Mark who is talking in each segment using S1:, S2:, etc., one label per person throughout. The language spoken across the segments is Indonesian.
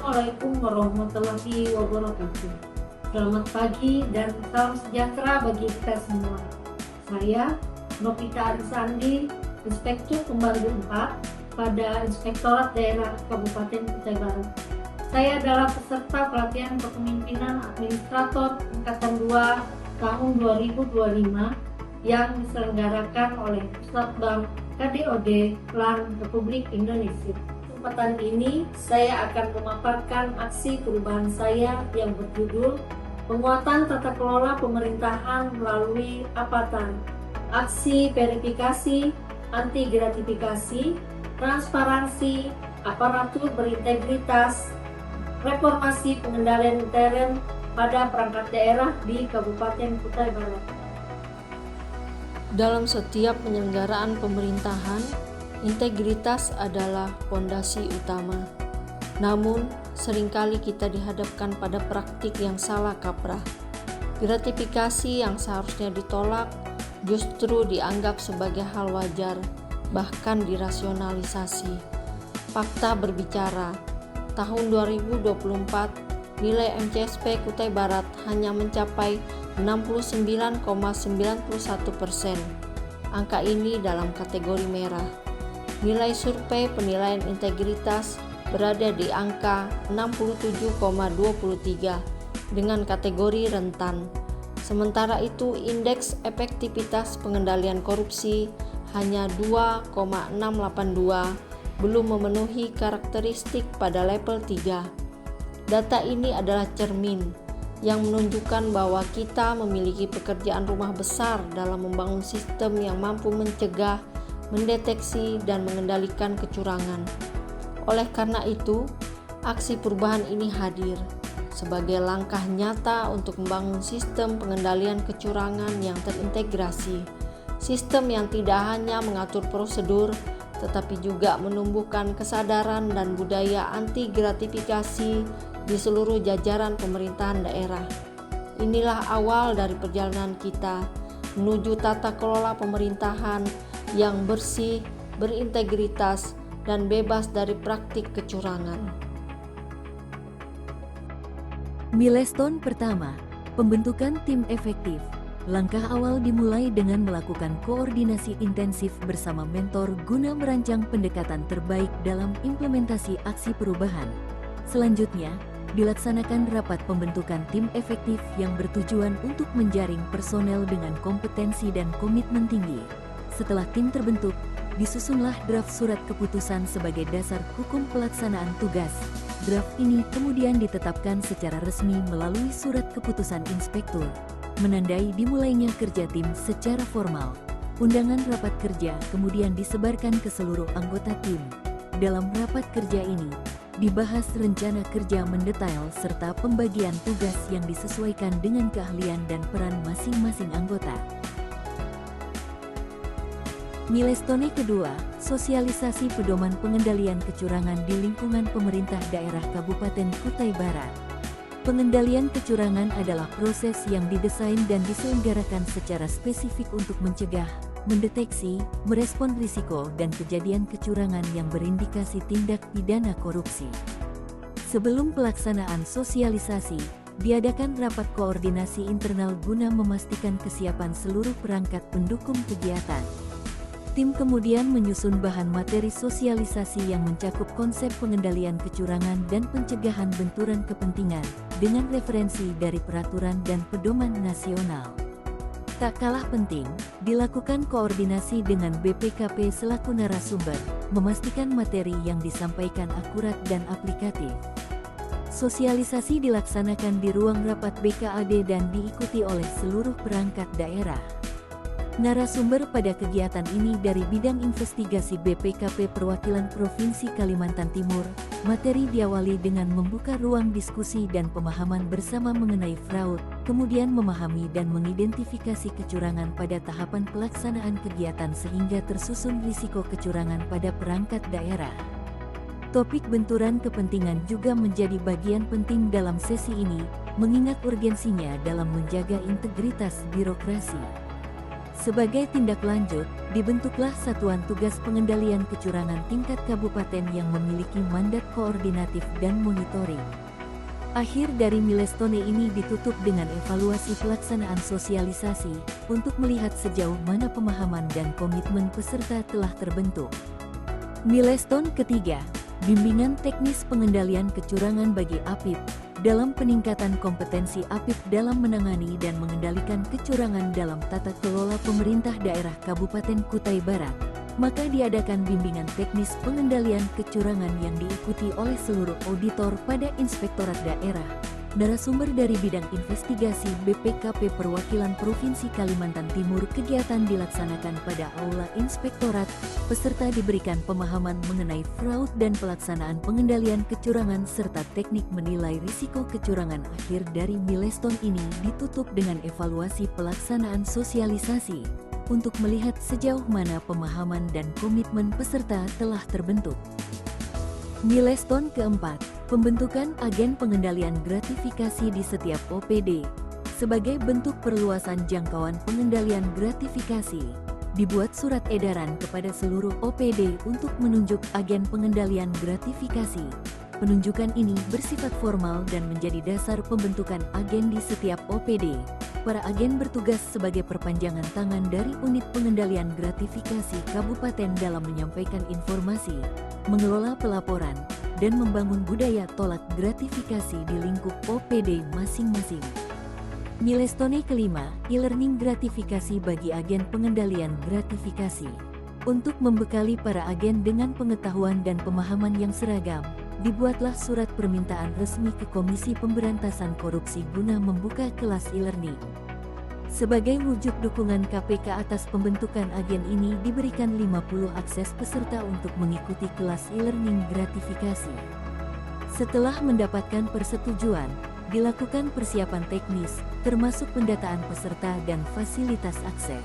S1: Assalamualaikum warahmatullahi wabarakatuh. Selamat pagi dan salam sejahtera bagi kita semua. Saya Novita Arisandi, Inspektur Pembantu 4 pada Inspektorat Daerah Kabupaten Kutai Barat. Saya adalah peserta pelatihan kepemimpinan administrator Angkatan 2 tahun 2025 yang diselenggarakan oleh Pusat Bank KDOD LAN Republik Indonesia. Kesempatan ini saya akan memaparkan aksi perubahan saya yang berjudul Penguatan Tata Kelola Pemerintahan melalui Apatan, aksi verifikasi, anti gratifikasi, transparansi, aparatur berintegritas, reformasi pengendalian intern pada perangkat daerah di Kabupaten Kutai Barat.
S2: Dalam setiap penyelenggaraan pemerintahan, integritas adalah fondasi utama. Namun, seringkali kita dihadapkan pada praktik yang salah kaprah. Gratifikasi yang seharusnya ditolak justru dianggap sebagai hal wajar, bahkan dirasionalisasi. Fakta berbicara, tahun 2024 nilai MCSP Kutai Barat hanya mencapai 69,91%. Angka ini dalam kategori merah. Nilai survei penilaian integritas berada di angka 67,23 dengan kategori rentan. Sementara itu, indeks efektivitas pengendalian korupsi hanya 2,682, belum memenuhi karakteristik pada level 3. Data ini adalah cermin yang menunjukkan bahwa kita memiliki pekerjaan rumah besar dalam membangun sistem yang mampu mencegah, mendeteksi, dan mengendalikan kecurangan. Oleh karena itu, aksi perubahan ini hadir sebagai langkah nyata untuk membangun sistem pengendalian kecurangan yang terintegrasi, sistem yang tidak hanya mengatur prosedur, tetapi juga menumbuhkan kesadaran dan budaya anti gratifikasi di seluruh jajaran pemerintahan daerah. Inilah awal dari perjalanan kita menuju tata kelola pemerintahan yang bersih, berintegritas, dan bebas dari praktik kecurangan.
S3: Milestone pertama, pembentukan tim efektif. Langkah awal dimulai dengan melakukan koordinasi intensif bersama mentor guna merancang pendekatan terbaik dalam implementasi aksi perubahan. Selanjutnya, dilaksanakan rapat pembentukan tim efektif yang bertujuan untuk menjaring personel dengan kompetensi dan komitmen tinggi. Setelah tim terbentuk, disusunlah draft surat keputusan sebagai dasar hukum pelaksanaan tugas. Draft ini kemudian ditetapkan secara resmi melalui surat keputusan inspektur, menandai dimulainya kerja tim secara formal. Undangan rapat kerja kemudian disebarkan ke seluruh anggota tim. Dalam rapat kerja ini, dibahas rencana kerja mendetail serta pembagian tugas yang disesuaikan dengan keahlian dan peran masing-masing anggota. Milestone kedua, sosialisasi pedoman pengendalian kecurangan di lingkungan pemerintah daerah Kabupaten Kutai Barat. Pengendalian kecurangan adalah proses yang didesain dan diselenggarakan secara spesifik untuk mencegah, mendeteksi, merespon risiko dan kejadian kecurangan yang berindikasi tindak pidana korupsi. Sebelum pelaksanaan sosialisasi, diadakan rapat koordinasi internal guna memastikan kesiapan seluruh perangkat pendukung kegiatan. Tim kemudian menyusun bahan materi sosialisasi yang mencakup konsep pengendalian kecurangan dan pencegahan benturan kepentingan dengan referensi dari peraturan dan pedoman nasional. Tak kalah penting, dilakukan koordinasi dengan BPKP selaku narasumber, memastikan materi yang disampaikan akurat dan aplikatif. Sosialisasi dilaksanakan di ruang rapat BKAD dan diikuti oleh seluruh perangkat daerah. Narasumber pada kegiatan ini dari bidang investigasi BPKP Perwakilan Provinsi Kalimantan Timur. Materi diawali dengan membuka ruang diskusi dan pemahaman bersama mengenai fraud, kemudian memahami dan mengidentifikasi kecurangan pada tahapan pelaksanaan kegiatan sehingga tersusun risiko kecurangan pada perangkat daerah. Topik benturan kepentingan juga menjadi bagian penting dalam sesi ini, mengingat urgensinya dalam menjaga integritas birokrasi. Sebagai tindak lanjut, dibentuklah Satuan Tugas Pengendalian Kecurangan tingkat kabupaten yang memiliki mandat koordinatif dan monitoring. Akhir dari milestone ini ditutup dengan evaluasi pelaksanaan sosialisasi untuk melihat sejauh mana pemahaman dan komitmen peserta telah terbentuk. Milestone ketiga, bimbingan teknis pengendalian kecurangan bagi APIP dalam peningkatan kompetensi APIP dalam menangani dan mengendalikan kecurangan dalam tata kelola pemerintah daerah Kabupaten Kutai Barat. Maka diadakan bimbingan teknis pengendalian kecurangan yang diikuti oleh seluruh auditor pada inspektorat daerah. Narasumber dari bidang investigasi BPKP Perwakilan Provinsi Kalimantan Timur. Kegiatan dilaksanakan pada Aula Inspektorat. Peserta diberikan pemahaman mengenai fraud dan pelaksanaan pengendalian kecurangan serta teknik menilai risiko kecurangan. Akhir dari milestone ini ditutup dengan evaluasi pelaksanaan sosialisasi untuk melihat sejauh mana pemahaman dan komitmen peserta telah terbentuk. Milestone keempat, pembentukan agen pengendalian gratifikasi di setiap OPD. Sebagai bentuk perluasan jangkauan pengendalian gratifikasi, dibuat surat edaran kepada seluruh OPD untuk menunjuk agen pengendalian gratifikasi. Penunjukan ini bersifat formal dan menjadi dasar pembentukan agen di setiap OPD. Para agen bertugas sebagai perpanjangan tangan dari unit pengendalian gratifikasi kabupaten dalam menyampaikan informasi, mengelola pelaporan, dan membangun budaya tolak gratifikasi di lingkup OPD masing-masing. Milestone kelima, e-learning gratifikasi bagi agen pengendalian gratifikasi. Untuk membekali para agen dengan pengetahuan dan pemahaman yang seragam, dibuatlah surat permintaan resmi ke Komisi Pemberantasan Korupsi guna membuka kelas e-learning. Sebagai wujud dukungan KPK atas pembentukan agen ini diberikan 50 akses peserta untuk mengikuti kelas e-learning gratifikasi. Setelah mendapatkan persetujuan, dilakukan persiapan teknis, termasuk pendataan peserta dan fasilitas akses.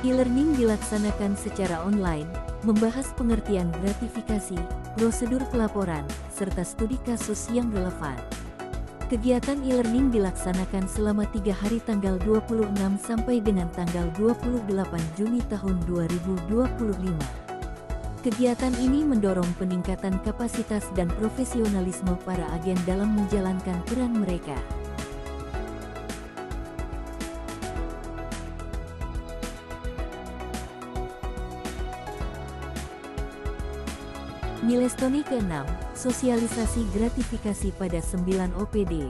S3: E-learning dilaksanakan secara online, membahas pengertian gratifikasi, prosedur pelaporan, serta studi kasus yang relevan. Kegiatan e-learning dilaksanakan selama 3 hari tanggal 26 sampai dengan tanggal 28 Juni tahun 2025. Kegiatan ini mendorong peningkatan kapasitas dan profesionalisme para agen dalam menjalankan peran mereka. Milestone ke-6, sosialisasi gratifikasi pada 9 OPD.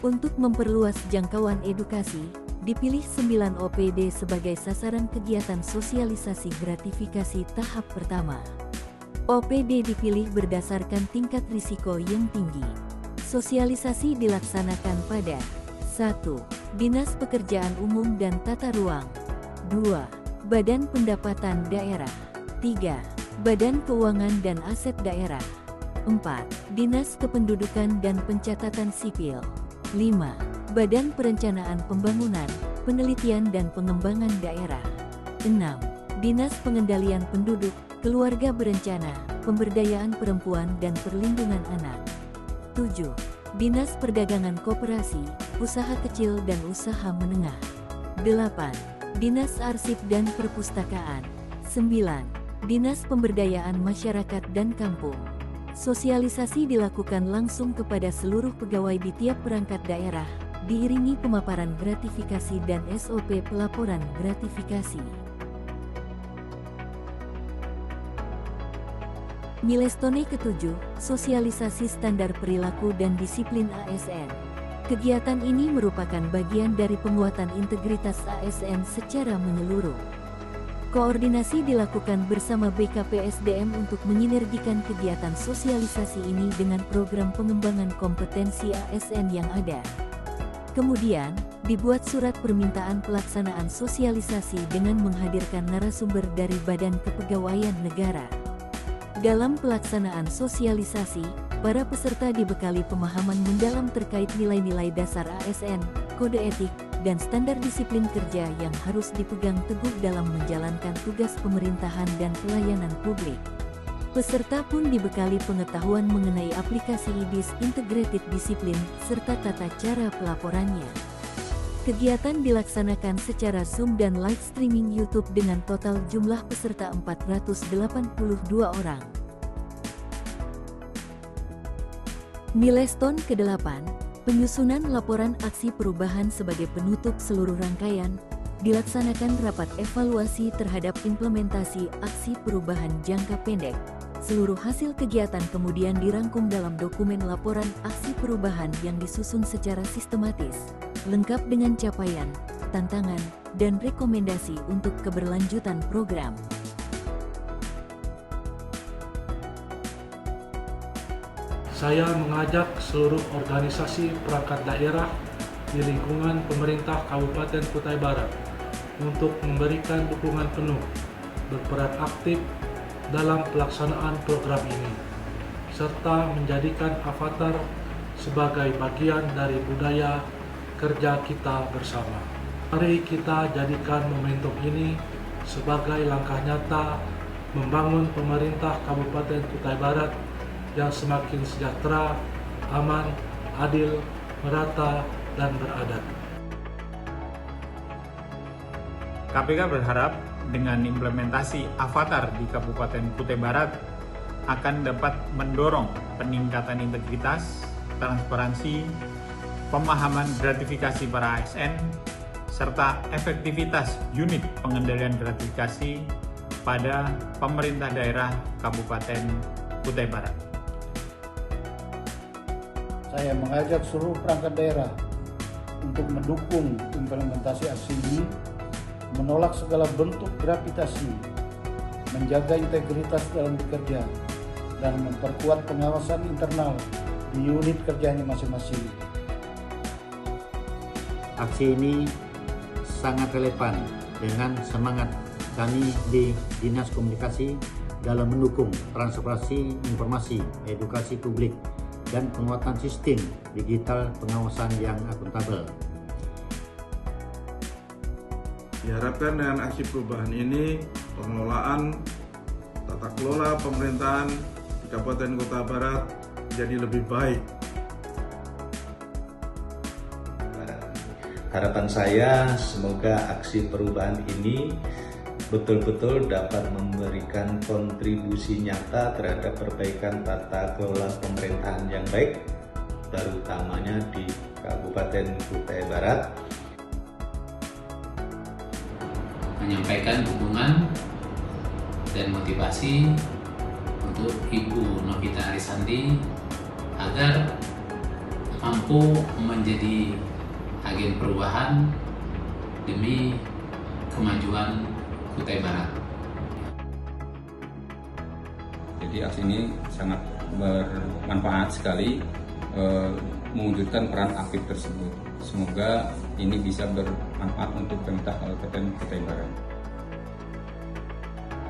S3: Untuk memperluas jangkauan edukasi, dipilih 9 OPD sebagai sasaran kegiatan sosialisasi gratifikasi tahap pertama. OPD dipilih berdasarkan tingkat risiko yang tinggi. Sosialisasi dilaksanakan pada 1. Dinas Pekerjaan Umum dan Tata Ruang. 2. Badan Pendapatan Daerah. 3. Badan Keuangan dan Aset Daerah. 4. Dinas Kependudukan dan Pencatatan Sipil. 5. Badan Perencanaan Pembangunan, Penelitian dan Pengembangan Daerah. 6. Dinas Pengendalian Penduduk, Keluarga Berencana, Pemberdayaan Perempuan dan Perlindungan Anak. 7. Dinas Perdagangan Koperasi, Usaha Kecil dan Usaha Menengah. 8. Dinas Arsip dan Perpustakaan. 9. Dinas Pemberdayaan Masyarakat dan Kampung. Sosialisasi dilakukan langsung kepada seluruh pegawai di tiap perangkat daerah, diiringi pemaparan gratifikasi dan SOP pelaporan gratifikasi. Milestone ke-7, sosialisasi standar perilaku dan disiplin ASN. Kegiatan ini merupakan bagian dari penguatan integritas ASN secara menyeluruh. Koordinasi dilakukan bersama BKPSDM untuk menyinergikan kegiatan sosialisasi ini dengan program pengembangan kompetensi ASN yang ada. Kemudian, dibuat surat permintaan pelaksanaan sosialisasi dengan menghadirkan narasumber dari Badan Kepegawaian Negara. Dalam pelaksanaan sosialisasi, para peserta dibekali pemahaman mendalam terkait nilai-nilai dasar ASN, kode etik, dan standar disiplin kerja yang harus dipegang teguh dalam menjalankan tugas pemerintahan dan pelayanan publik. Peserta pun dibekali pengetahuan mengenai aplikasi IDIS Integrated Discipline serta tata cara pelaporannya. Kegiatan dilaksanakan secara Zoom dan live streaming YouTube dengan total jumlah peserta 482 orang. Milestone ke-8, penyusunan laporan aksi perubahan sebagai penutup seluruh rangkaian, dilaksanakan rapat evaluasi terhadap implementasi aksi perubahan jangka pendek. Seluruh hasil kegiatan kemudian dirangkum dalam dokumen laporan aksi perubahan yang disusun secara sistematis, lengkap dengan capaian, tantangan, dan rekomendasi untuk keberlanjutan program.
S4: Saya mengajak seluruh organisasi perangkat daerah di lingkungan pemerintah Kabupaten Kutai Barat untuk memberikan dukungan penuh, berperan aktif dalam pelaksanaan program ini, serta menjadikan Avatar sebagai bagian dari budaya kerja kita bersama. Mari kita jadikan momentum ini sebagai langkah nyata membangun pemerintah Kabupaten Kutai Barat yang semakin sejahtera, aman, adil, merata, dan beradab.
S5: KPK berharap dengan implementasi Avatar di Kabupaten Kutai Barat akan dapat mendorong peningkatan integritas, transparansi, pemahaman gratifikasi para ASN, serta efektivitas unit pengendalian gratifikasi pada pemerintah daerah Kabupaten Kutai Barat.
S6: Saya mengajak seluruh perangkat daerah untuk mendukung implementasi aksi ini, menolak segala bentuk gravitasi, menjaga integritas dalam bekerja, dan memperkuat pengawasan internal di unit kerjanya masing-masing.
S7: Aksi ini sangat relevan dengan semangat kami di Dinas Komunikasi dalam mendukung transparansi informasi, edukasi publik, dan penguatan sistem digital pengawasan yang akuntabel.
S8: Diharapkan dengan aksi perubahan ini, pengelolaan tata kelola pemerintahan di Kabupaten Kutai Barat jadi lebih baik.
S9: Harapan saya semoga aksi perubahan ini betul-betul dapat memberikan kontribusi nyata terhadap perbaikan tata kelola pemerintahan yang baik, terutamanya di Kabupaten Kutai Barat.
S10: Menyampaikan dukungan dan motivasi untuk Ibu Novita Arisandi agar mampu menjadi agen perubahan demi kemajuan Kutai Barat.
S11: Jadi aksi ini sangat bermanfaat sekali mewujudkan peran aktif tersebut. Semoga ini bisa bermanfaat untuk pemerintah Kabupaten Kutai Barat.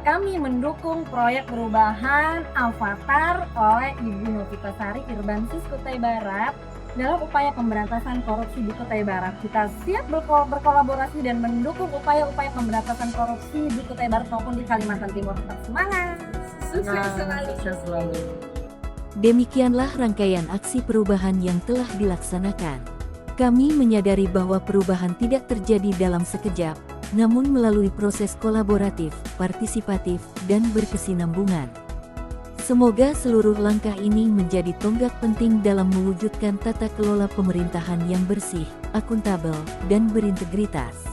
S12: Kami mendukung proyek perubahan Avatar oleh Ibu Novita Sari Irbansis Kutai Barat dalam upaya pemberantasan korupsi di Kutai Barat. Kita siap berkolaborasi dan mendukung upaya-upaya pemberantasan korupsi di Kutai Barat maupun di Kalimantan Timur. Tetap semangat! Sukses selalu!
S3: Demikianlah rangkaian aksi perubahan yang telah dilaksanakan. Kami menyadari bahwa perubahan tidak terjadi dalam sekejap, namun melalui proses kolaboratif, partisipatif, dan berkesinambungan. Semoga seluruh langkah ini menjadi tonggak penting dalam mewujudkan tata kelola pemerintahan yang bersih, akuntabel, dan berintegritas.